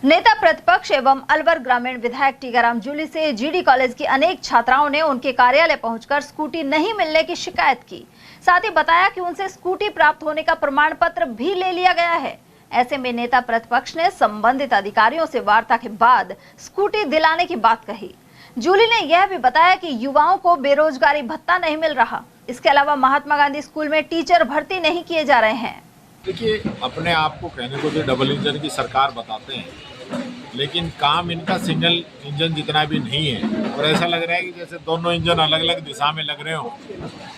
नेता प्रतिपक्ष एवं अलवर ग्रामीण विधायक टीकाराम जूली से जीडी कॉलेज की अनेक छात्राओं ने उनके कार्यालय पहुंचकर स्कूटी नहीं मिलने की शिकायत की। साथ ही बताया कि उनसे स्कूटी प्राप्त होने का प्रमाण पत्र भी ले लिया गया है। ऐसे में नेता प्रतिपक्ष ने संबंधित अधिकारियों से वार्ता के बाद स्कूटी दिलाने की बात कही। जूली ने यह भी बताया कि युवाओं को बेरोजगारी भत्ता नहीं मिल रहा। इसके अलावा महात्मा गांधी स्कूल में टीचर भर्ती नहीं किए जा रहे हैं। देखिए, अपने आप को कहने को तो डबल इंजन की सरकार बताते हैं, लेकिन काम इनका सिंगल इंजन जितना भी नहीं है। और ऐसा लग रहा है कि जैसे दोनों इंजन अलग अलग दिशा में लग रहे हो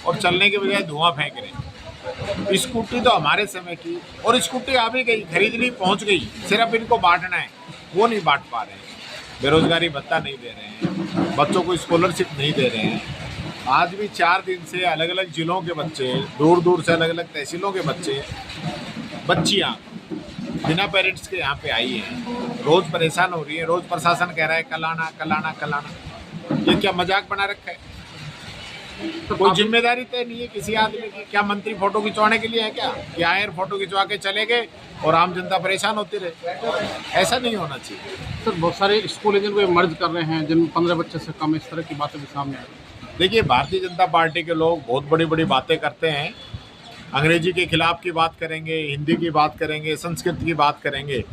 और चलने के बजाय धुआं फेंक रहे हैं। स्कूटी तो हमारे समय की, और स्कूटी आ भी गई, खरीदनी पहुंच गई, सिर्फ इनको बांटना है, वो नहीं बांट पा रहे हैं। बेरोजगारी भत्ता नहीं दे रहे हैं, बच्चों को स्कॉलरशिप नहीं दे रहे हैं। आज भी 4 दिन से अलग अलग जिलों के बच्चे, दूर दूर से अलग अलग तहसीलों के बच्चियाँ बिना पेरेंट्स के यहाँ पे आई हैं। रोज़ परेशान हो रही है। रोज़ प्रशासन कह रहा है कल आना कल आना कल आना। ये क्या मजाक बना रखा है? तो कोई जिम्मेदारी तय नहीं है किसी आदमी की। क्या मंत्री फोटो खिंचवाने के लिए है क्या? कि आए फोटो खिंचवा के चले गए और आम जनता परेशान होती रहे? ऐसा नहीं होना चाहिए। सर, बहुत सारे स्कूल इंजन को मर्ज कर रहे हैं जिनमें 15 बच्चे से कम, इस तरह की बातें भी सामने आ रही हैं। देखिए, भारतीय जनता पार्टी के लोग बहुत बड़ी बड़ी बातें करते हैं। अंग्रेजी के खिलाफ की बात करेंगे, हिंदी की बात करेंगे, संस्कृत की बात करेंगे,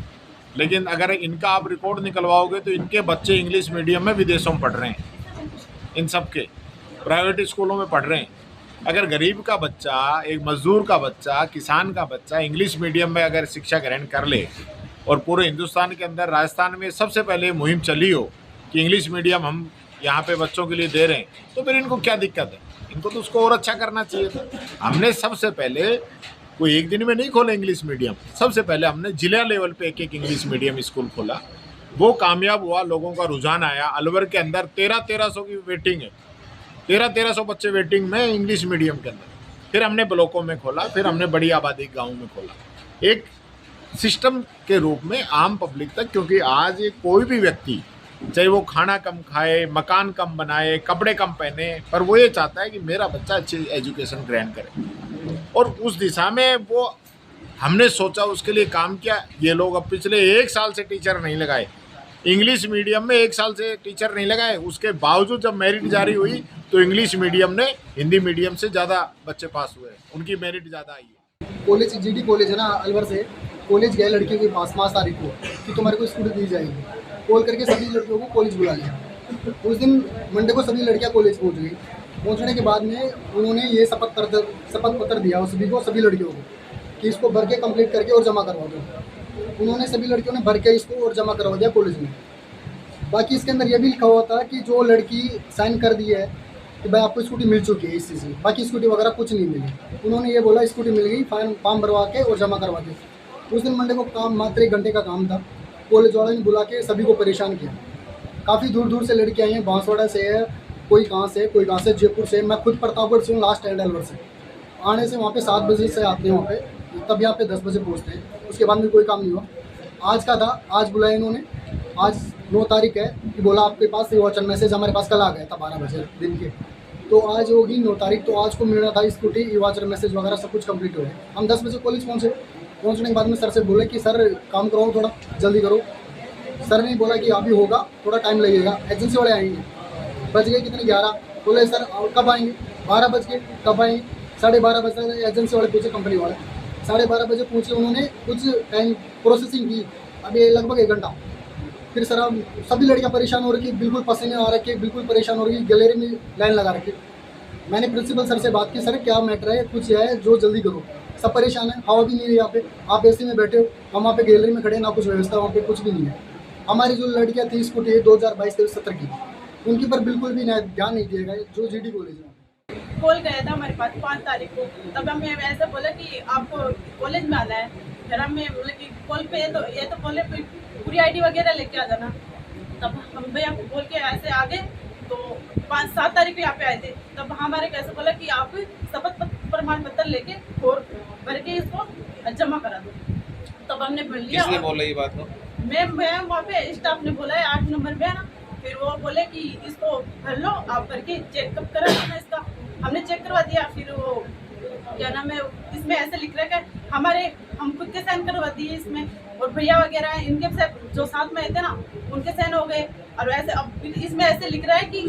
लेकिन अगर इनका आप रिकॉर्ड निकलवाओगे तो इनके बच्चे इंग्लिश मीडियम में विदेशों में पढ़ रहे हैं। इन सब के प्राइवेट स्कूलों में पढ़ रहे हैं। अगर गरीब का बच्चा, एक मजदूर का बच्चा, किसान का बच्चा इंग्लिश मीडियम में अगर शिक्षा ग्रहण कर ले, और पूरे हिंदुस्तान के अंदर राजस्थान में सबसे पहले मुहिम चली हो कि इंग्लिश मीडियम हम यहाँ पे बच्चों के लिए दे रहे हैं, तो फिर इनको क्या दिक्कत है? इनको तो उसको और अच्छा करना चाहिए था। हमने सबसे पहले, कोई एक दिन में नहीं खोला इंग्लिश मीडियम, सबसे पहले हमने जिला लेवल पे एक इंग्लिश मीडियम स्कूल खोला। वो कामयाब हुआ, लोगों का रुझान आया। अलवर के अंदर 1300 की वेटिंग है, 1300 बच्चे वेटिंग में इंग्लिश मीडियम के अंदर। फिर हमने ब्लॉकों में खोला, फिर हमने बड़ी आबादी गाँव में खोला, एक सिस्टम के रूप में आम पब्लिक तक। क्योंकि आज कोई भी व्यक्ति, चाहे वो खाना कम खाए, मकान कम बनाए, कपड़े कम पहने, पर वो ये चाहता है कि मेरा बच्चा अच्छी एजुकेशन ग्रहण करे, और उस दिशा में वो हमने सोचा, उसके लिए काम किया। ये लोग अब पिछले 1 साल से टीचर नहीं लगाए, इंग्लिश मीडियम में 1 साल से टीचर नहीं लगाए। उसके बावजूद जब मेरिट जारी हुई तो इंग्लिश मीडियम ने हिंदी मीडियम से ज़्यादा बच्चे पास हुए, उनकी मेरिट ज़्यादा आई है। कॉलेज, जीडी कॉलेज है ना, अलवर से कॉलेज गए लड़कियों के पास 5 तारीख को कि तुम्हारे को स्कूटी दी जाएगी। कॉल करके सभी लड़कियों को कॉलेज बुला लिया। उस दिन मंडे को सभी लड़कियां कॉलेज पहुंच गई। पहुंचने के बाद में उन्होंने ये शपथ पत्र दिया सभी को, सभी लड़कियों को, कि इसको भर के कंप्लीट करके और जमा करवा दो। उन्होंने सभी लड़कियों ने भर के इसको और जमा करवा दिया कॉलेज में। बाकी इसके अंदर ये भी लिखा हुआ था कि जो लड़की साइन कर दी है कि भाई आपको स्कूटी मिल चुकी है इस चीज़ में, बाकी स्कूटी वगैरह कुछ नहीं मिली। उन्होंने ये बोला स्कूटी मिल गई, फॉर्म भरवा के और जमा करवा के। उस दिन मंडे को काम मात्र 1 घंटे का काम था। कॉलेज वालों ने बुला के सभी को परेशान किया। काफ़ी दूर दूर से लड़के आई हैं, बांसवाड़ा से है, कोई कहाँ से, कोई कहाँ से, जयपुर से। मैं खुद प्रतापगढ़ से हूँ, लास्ट एंड अलवर से। आने से वहाँ पे 7 बजे से आते हैं वहाँ पे, तब यहाँ पे 10 बजे पहुँचते हैं। उसके बाद में कोई काम नहीं हुआ। आज का था, आज बुलाया इन्होंने। आज 9 तारीख है कि बोला आपके पास वॉचन मैसेज हमारे पास कल आ गया था 12 बजे दिन के, तो आज होगी 9 तारीख। तो आज को मिलना था स्कूटी, वॉचर मैसेज वगैरह सब कुछ कंप्लीट हो गया। हम 10 बजे कॉलेज पहुँचे। पहुंचने के बाद में सर से बोले कि सर काम कराओ, थोड़ा जल्दी करो। सर ने बोला कि अभी होगा, थोड़ा टाइम लगेगा, एजेंसी वाले आएंगे। बज गए कितने, 11। बोले सर कब आएंगे? 12 बज के। कब आएंगे? 12:30 बजे एजेंसी वाले पूछे, कंपनी वाले 12:30 बजे पूछे। उन्होंने कुछ टाइम प्रोसेसिंग की, अभी लगभग 1 घंटा। फिर सर अब सभी लड़कियाँ परेशान हो रही, बिल्कुल पसीने आ रखे, बिल्कुल परेशान हो रही, गैलरी में लाइन लगा रखी। मैंने प्रिंसिपल सर से बात की, सर क्या मैटर है, कुछ है जो जल्दी करो। सब परेशान है, हवा भी नहीं है यहाँ पे, आप एसी में बैठे हो, हम वहाँ पे गैलरी में खड़े, ना कुछ व्यवस्था, वहाँ पे कुछ भी नहीं है। हमारी जो लड़कियाँ थी स्कूटी 2022-23-17 की, उनके पर बिल्कुल भी ध्यान नहीं दिया गया। जो जीडी कॉलेज में कॉल गया था हमारे पास 5 तारीख को, तब हमें ऐसा बोला कि आपको कॉलेज में आना है। फिर हमें बोले कि कॉल पे ये तो कॉलेज पे पूरी ID वगैरह लेके आ जाना। तब हम भैया बोल के ऐसे आ गए। तो 5-7 तारीख को यहाँ पे आए थे। तब हमारे कैसे बोला कि आप शपथ प्रमाण पत्र लेके और भर के इसको जमा करा दो। तब हमने भर लिया। किसने बोला ये बात? मैं वहाँ पे स्टाफ ने बोला है 8 नंबर पे है ना। फिर वो बोले कि इसको भर लो, आप भर के चेकअप करा देना इसका। हमने चेक करवा दिया। फिर वो क्या नाम है, इसमें ऐसे लिख रहा है कि हम खुद के साइन करवा दिए इसमें और भैया वगैरह हैं, इनके से जो साथ में थे ना उनके साइन हो गए। और वैसे अब इसमें ऐसे लिख रहा है कि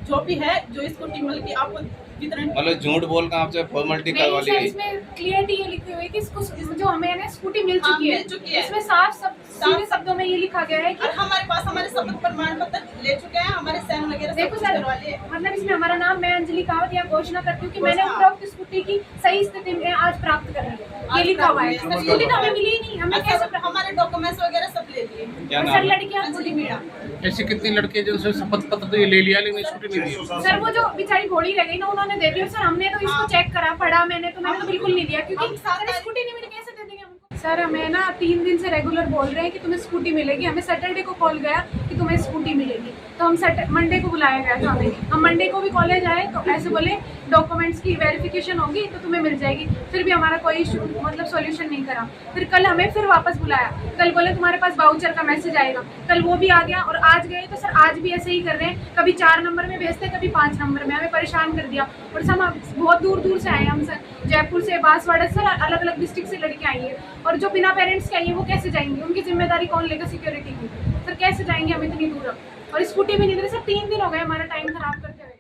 जो भी है जो स्कूटी मतलब कि आपको वितरण, मतलब झूठ बोल कर आपसे फॉर्मेलिटी करवा ली गई। इसमें क्लियरिटी ये लिखी हुई है कि इसको जो हमें ना स्कूटी मिल हाँ, चुकी मिल चुकी है। इसमें साफ सीधे शब्दों में ये लिखा गया है कि और हमारे पास हमारे शपथ प्रमाण पत्र ले चुके हैं, हमारे साइन वगैरह सब देखो कुछ सर, करवा लिए। मतलब इसमें हमारा नाम, मैं अंजलि कावत यह घोषणा करती हूँ कि मैंने उपरोक्त स्कूटी की सही स्थिति में आज प्राप्त कर ली है, ये लिखा हुआ है। स्कूटी तो हमें मिली ही नहीं, हमें कैसे हमारे डॉक्यूमेंट्स वगैरह सब ले लिए। क्या सर नाम है? लड़कियां अंजलि मीणा। ऐसी कितनी लड़के जिनसे शपथ पत्र तो ये ले लिया लेकिन स्कूटी नहीं दी। सर वो जो बेचारी घोड़ी रह गई ना उन्होंने दे दी। और सर हमने तो इसको चेक करा, पढ़ा मैंने तो बिल्कुल नहीं दिया क्योंकि सर स्कूटी नहीं मिली, कैसे दे देंगे हमको। सर हमें ना 3 दिन से रेगुलर बोल रहे हैं कि तुम्हें स्कूटी मिलेगी। हमें सैटरडे को कॉल गया कि तुम्हें स्कूटी मिलेगी, तो हम मंडे को बुलाया गया था हमें। हम मंडे को भी कॉलेज आए तो ऐसे बोले डॉक्यूमेंट्स की वेरिफिकेशन होगी तो तुम्हें मिल जाएगी। फिर भी हमारा कोई इशू मतलब सॉल्यूशन नहीं करा। फिर कल हमें फिर वापस बुलाया, कल बोले तुम्हारे पास वाउचर का मैसेज आएगा, कल वो भी आ गया। और आज गए तो सर आज भी ऐसे ही कर रहे हैं, कभी 4 नंबर में भेजते कभी 5 नंबर में, हमें परेशान कर दिया। और सब बहुत दूर दूर से आए हम, सर जयपुर से, बांसवाड़ा, सर अलग अलग डिस्ट्रिक्ट से लड़के आई है। और जो बिना पेरेंट्स के आई है वो कैसे जाएंगे, उनकी जिम्मेदारी कौन लेगा सिक्योरिटी की। सर कैसे जाएंगे हम इतनी दूर, और स्कूटी भी नहीं दे रहे। सर 3 दिन हो गए हमारा टाइम खराब करते हुए।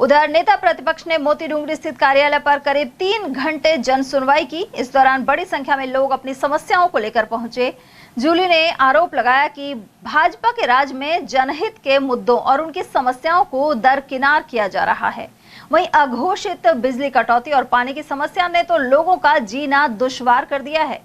उधर नेता प्रतिपक्ष ने मोती डूंगरी स्थित कार्यालय पर करीब 3 घंटे जन सुनवाई की। इस दौरान बड़ी संख्या में लोग अपनी समस्याओं को लेकर पहुंचे। जूली ने आरोप लगाया कि भाजपा के राज में जनहित के मुद्दों और उनकी समस्याओं को दरकिनार किया जा रहा है। वहीं अघोषित बिजली कटौती और पानी की समस्या ने तो लोगों का जीना दुश्वार कर दिया है।